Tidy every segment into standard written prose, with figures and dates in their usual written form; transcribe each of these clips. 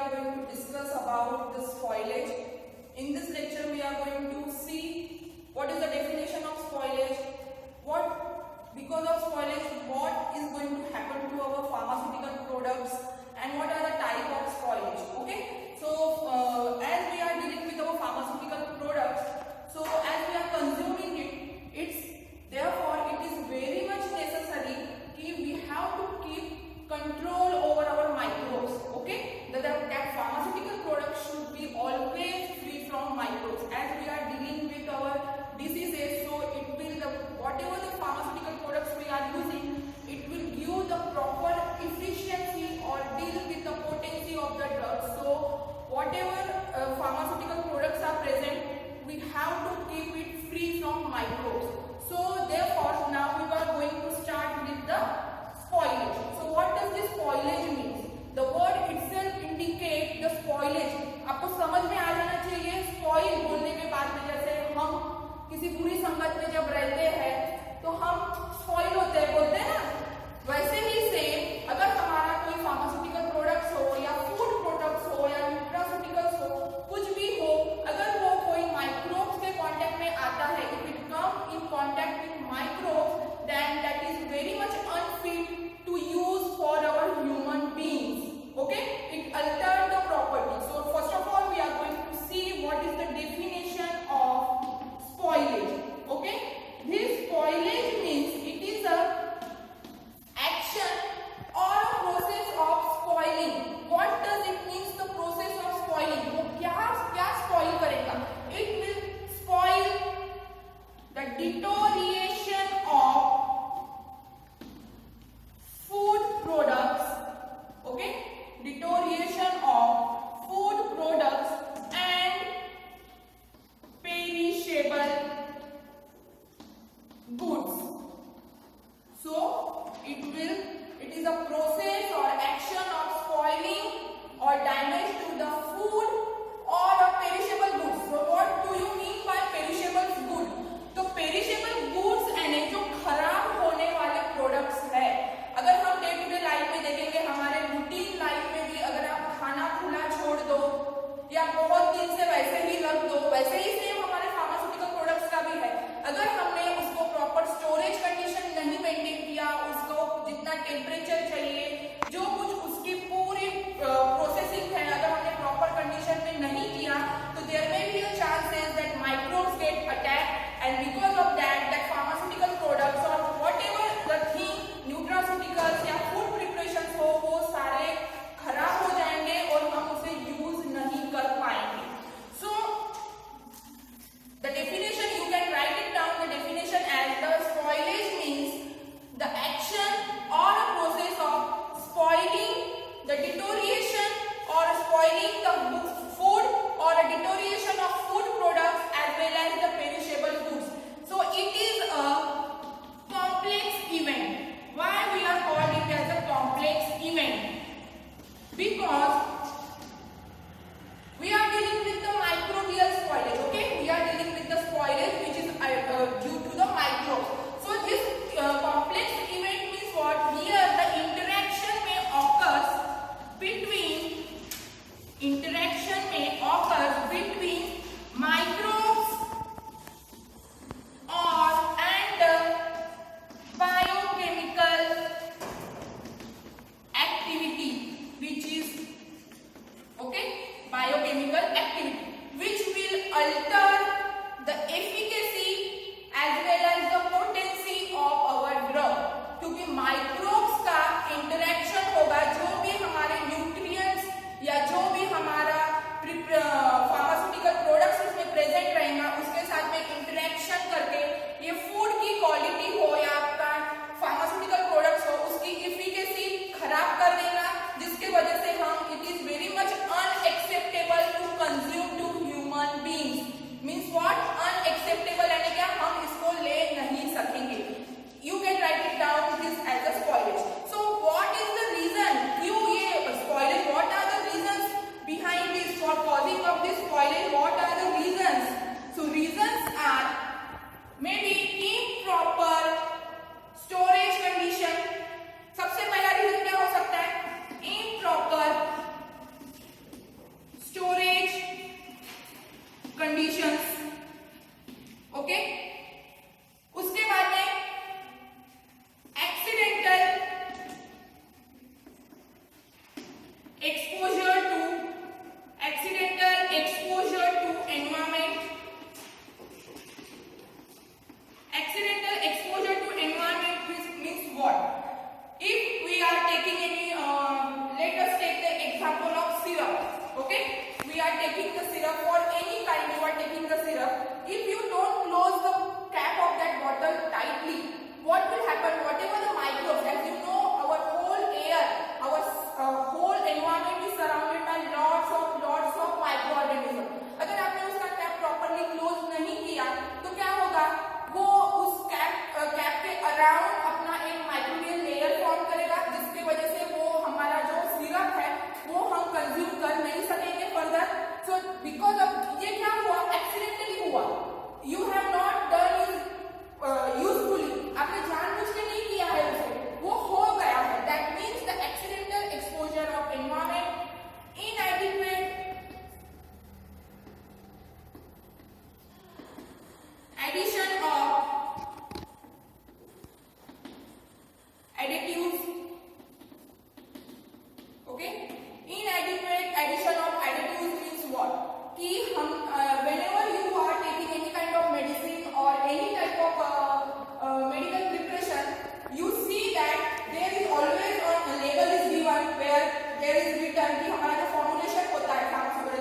are going to discuss about the spoilage. In this lecture we are going to see what is the definition of spoilage, because of spoilage what is going to happen to our pharmaceutical products, and what are the type of spoilage. Okay, so as we are dealing with our pharmaceutical products, so as we are consuming therefore it is very much necessary that we have to keep control over our microbes. Okay, that pharmaceutical product should be always free from microbes. As we are dealing with our diseases, so it will whatever the pharmaceutical products we are using, it will give the proper efficiency exposure to accidental exposure to environment. Accidental exposure to environment means what? If we are taking any let us take the example of syrup. Okay, we are taking the syrup for any kind. You are taking the syrup. If you don't close the cap of that bottle tightly, what will happen? Whatever the microbes, as you know, our whole air, our whole environment is surrounded by lots of microorganisms. अगर आपने उसका cap properly close नहीं किया तो क्या होगा? वो उस कैप के अराउंड अपना एक माइक्रोबियल लेयर फॉर्म करेगा, जिसकी वजह से वो हमारा जो सिरप है वो हम कंज्यूम कर नहीं सकेंगे फर्दर. सो बिकॉज ऑफ ये क्या हुआ? एक्सीडेंटली हुआ. You have not done usefully. आपने जानबूझ के नहीं किया है उसे, वो हो गया है. That means the accidental exposure of environment, inadequate addition of additives. Okay, inadequate addition of additives means what? कि हम whenever you are taking any kind of medicine or any type of medical preparation, you see that there is always a label is given where there is written कि हमारा जो formulation होता है,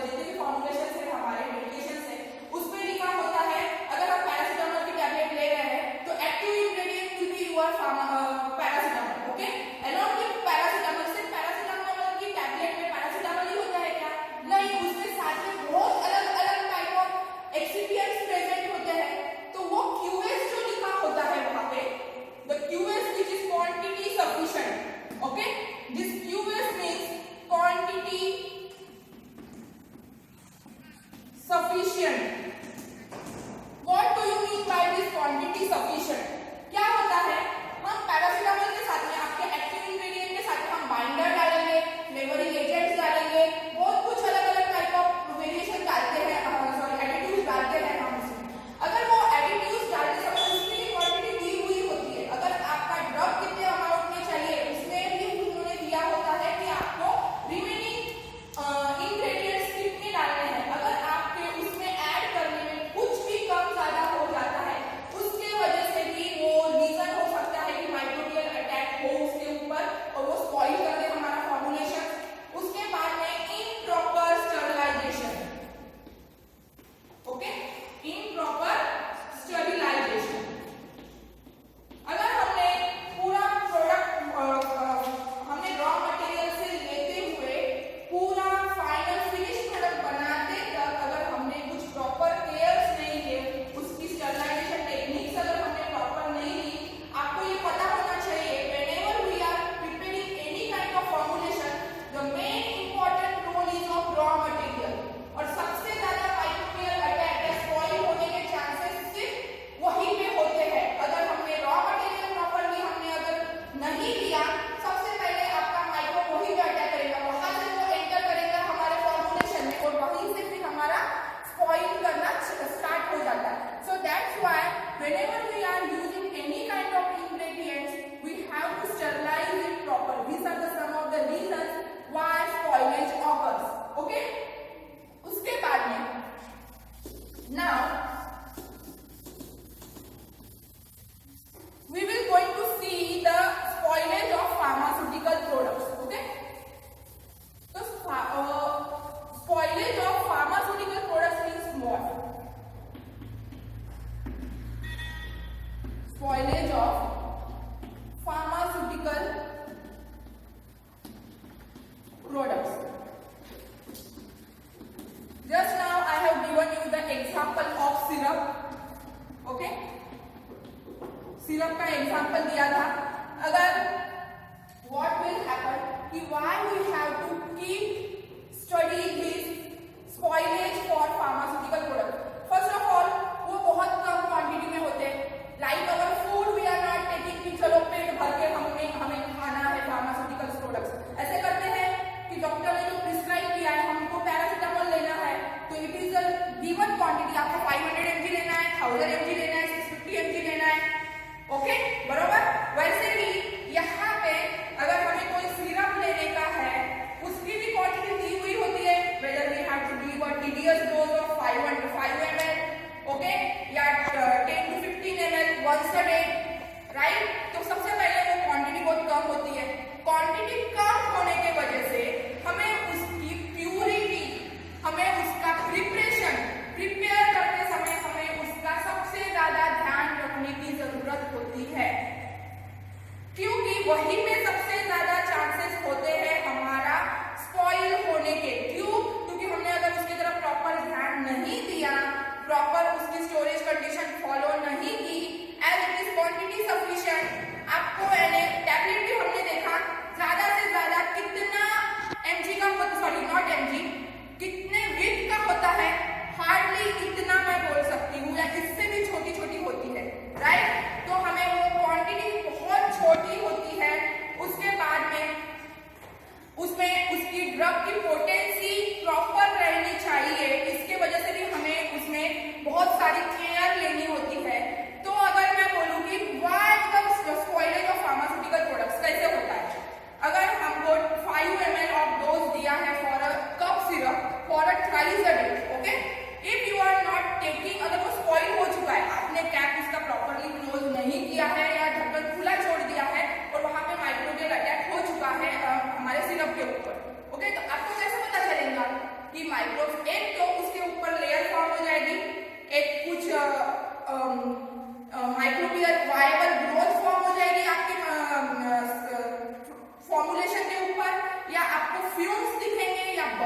जितने भी formulation है हमारे medication से, उस पे लिखा होता है. अगर आप पैरासीटामोल की टैबलेट ले रहे हैं तो active ingredient will be your paracetamol. Okay, along with paracetamol, सिर्फ पैरासीटामोल की टैबलेट में पैरासीटामोल ही होता है क्या? नहीं, उसके साथ में बहुत अलग अलग टाइप ऑफ एक्सिपिएंट्स प्रेजेंट होते हैं. तो वो QS जो लिखा होता है वहां पे, the QS which is quantity sufficient. Okay, this QS means quantity sufficient. What do you mean by this quantity sufficient? क्या होता है? हम पैरासीटामोल के साथ में आपके एक्टिव इंग्रेडिएंट के साथ में हम बाइंडर डालेंगे, फ्लेवरिंग एजेंट्स डालेंगे, बहुत कुछ अलग अलग टाइप ऑफ वेरिएशन डालते हैं, एडिटिव्स डालते हैं हम उसमें. अगर वो एडिटिव्स डालते समय उसकी क्वांटिटी दी हुई होती है. अगर आपका ड्रग कितने अमाउंट में चाहिए उसमें भी उन्होंने दिया होता है कि आपको रिमेनिंग इंग्रेडिएंट्स कितने डालने हैं. अगर आपके उसमें ऐड करने में कुछ भी कम ज्यादा हो जाता है, उसके वजह से भी वो रीजन हो सकता है कि माइक्रोबियल अटैक हो उसके ऊपर और वो स्पॉइल कर दे हमारा फॉर्मुलेशन. उसके बाद में improper sterilisation. Okay, improper sterilisation. अगर हमने पूरा प्रोडक्ट हमने रॉ मटेरियल से लेते हुए पूरा फाइनल फिनिश प्रोडक्ट बनाते तक अगर हमने कुछ प्रॉपर केयर्स नहीं लिए, उसकी स्टरलाइजेशन टेक्निक्स अगर हमने प्रॉपर नहीं ली, आपको ये पता होना चाहिए whenever we are preparing any kind of formulation, the main important role is of raw material. और सबसे ज्यादा माइक्रोबियल अटैक या स्पॉइल होने के चांसेस सिर्फ वहीं पे होते हैं. अगर हमने रॉ मटेरियल प्रॉपरली हमने अगर नहीं लिया, सबसे पहले आपका माइक्रोब वहीं पे अटैक करेगा, वहां से वो एंटर करेगा हमारे फॉर्मुलेशन में और वहीं से फिर हमारा स्पॉइल करना स्टार्ट हो जाता है. So that's why whenever we are using any kind of ingredients, we have to sterilize it proper. These are the some of the reasons why spoilage occurs. Okay, उसके बाद में now we will going to see the spoilage of pharmaceutical products. Okay, so spoilage of pharmaceutical products means what? Spoilage of pharmaceutical products. Just now I have given you the example of syrup. Okay, syrup का example दिया था. अगर what will happen कि why we have to keep study this spoilage for pharmaceutical product. First of all, वो बहुत कम quantity में होते हैं. Like our food we are not taking कि चलो पेट भर के हमें खाना है pharmaceutical products. ऐसे करते हैं कि डॉक्टर ने जो प्रिस्क्राइब किया है हमको पैरासीटामोल लेना है तो it is a given quantity. आपको 500 mg लेना है, 1000 mg लेना है, 650 mg लेना है. ओके, बरोबर. वैसे ही यहाँ पे अगर हमें कोई सिरप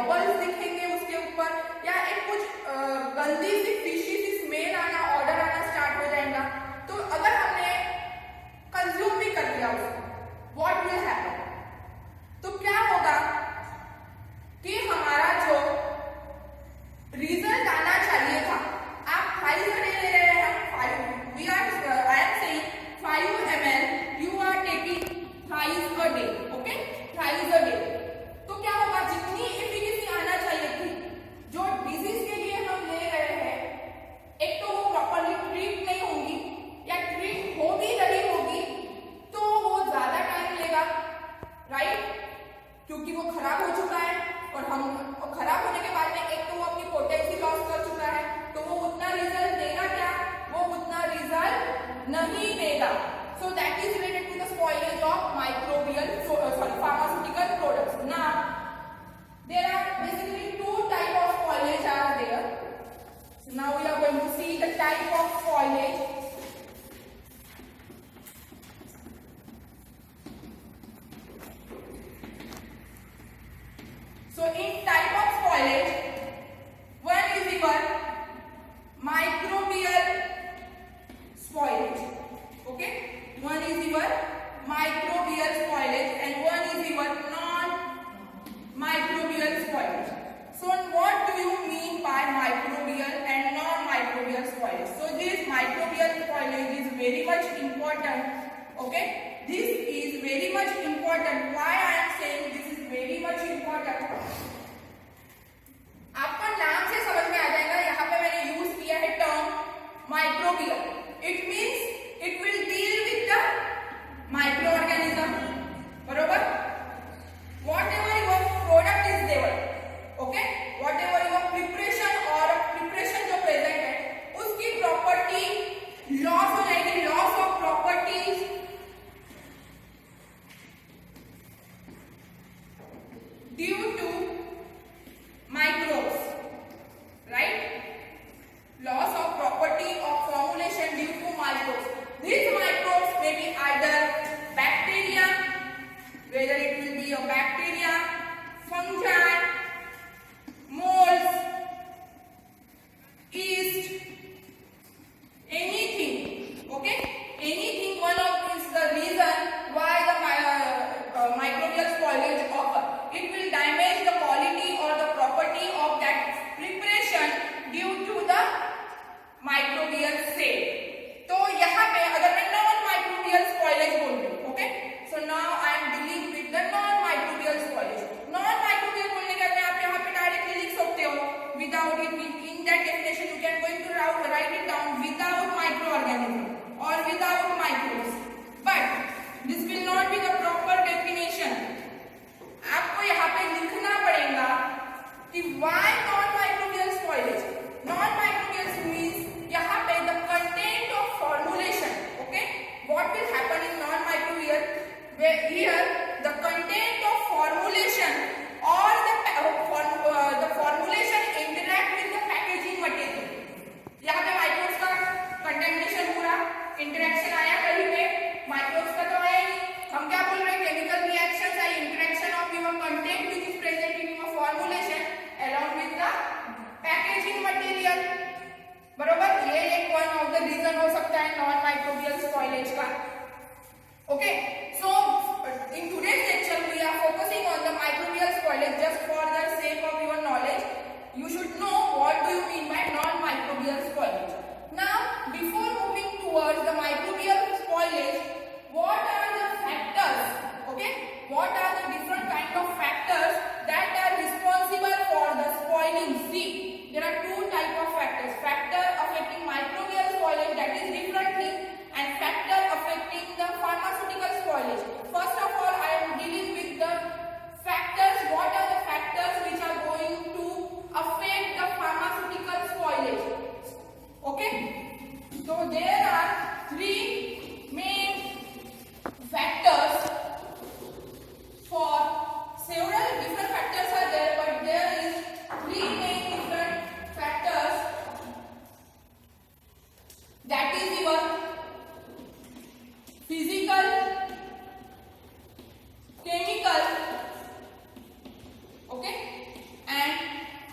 बबल्स दिखेंगे उसके ऊपर, या एक कुछ गंदी सी फिशी सी स्मेल आना, ऑर्डर आना स्टार्ट हो जाएगा। तो अगर हमने कंज्यूम भी कर दिया उसको, व्हाट विल हैपन, तो क्या होगा कि हमारा जो रिजल्ट आना चाहिए था, आप 5 घंटे ले रहे हैं, I am saying 5 ml you are taking thrice a day, okay, thrice a day, तो क्या होगा, जितनी एफिकेसी आना चाहिए थी, जो डिजीज के लिए हम ले रहे हैं, एक तो वो प्रॉपरली ट्रीट नहीं होंगी, या ट्रीट हो भी रही होगी तो वो ज्यादा टाइम लेगा, राइट, क्योंकि वो खराब हो चुका है, और खराब होने के बाद में एक तो वो अपनी पोटेंसी लॉस कर चुका है, तो वो उतना रिजल्ट देगा क्या, वो उतना रिजल्ट नहीं देगा। So that is related to the spoilage of microbial pharmaceutical products. Now there are basically 2 type of spoilage are there. So now we are going to see the type of spoilage. So in type of spoilage, one is your microbial spoilage, okay, one is your microbial spoilage and one is your non-microbial spoilage. So what do you mean by microbial and non-microbial spoilage? So this microbial spoilage is very much important, okay, this is very much important. Why I am saying this is very much important, आपको नाम से समझ में आ जाएगा, यहाँ पे मैंने use किया है term microbial, it means it will deal with the microorganism, बरोबर, whatever your product is there, okay, whatever your preparation और प्रिपरेशन जो प्रेजेंट है उसकी प्रॉपर्टी लॉस हो जाएगी, loss of properties due to microbes, right, loss of property of formulation due to microbes. These microbes may be either bacteria, whether it will be a bacteria, fungi, molds, yeast, anything, okay, anything. One of is the reason why the microbial spoilage occur. It will damage the quality or the property of that preparation due to the microbial cell. तो यहाँ पे अगर मैं non microbial spoilage बोल रही हूँ, okay, so now I am dealing with the non microbial spoilage. Non microbial बोलने के बाद आप यहाँ पे डायरेक्टली लिख सकते हो without it, in that definition you can going to write it down without microorganism और without microbes, but this will not be the proper definition. आपको यहाँ पे लिखना पड़ेगा कि why non-microbial spoilage. Non-microbial means यहाँ पे the content of formulation, okay, what will happen in non-microbial, where here the content of formulation or the formulation interact with the packaging material. यहाँ पे microbes का contamination पूरा interaction आया कहीं पे, microbes का तो आया नहीं, हम क्या बोल रहे हैं, chemical reactions I, interaction of your content which is present in your formulation along with the packaging material, बरोबर, ये एक one of the reason हो सकता है non microbial spoilage का, okay. So in today's lecture we are focusing on the microbial spoilage. Just for the sake of your knowledge, you should know what do you mean by non microbial spoilage. Now before moving towards the microbial spoilage, what are the factors, okay, what are the different kind of factors that are responsible for the spoiling? See, there are 2 type of factors, factor affecting microbial spoilage, that is different thing, and factor affecting the pharmaceutical spoilage. First of all, I am dealing with the factor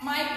micro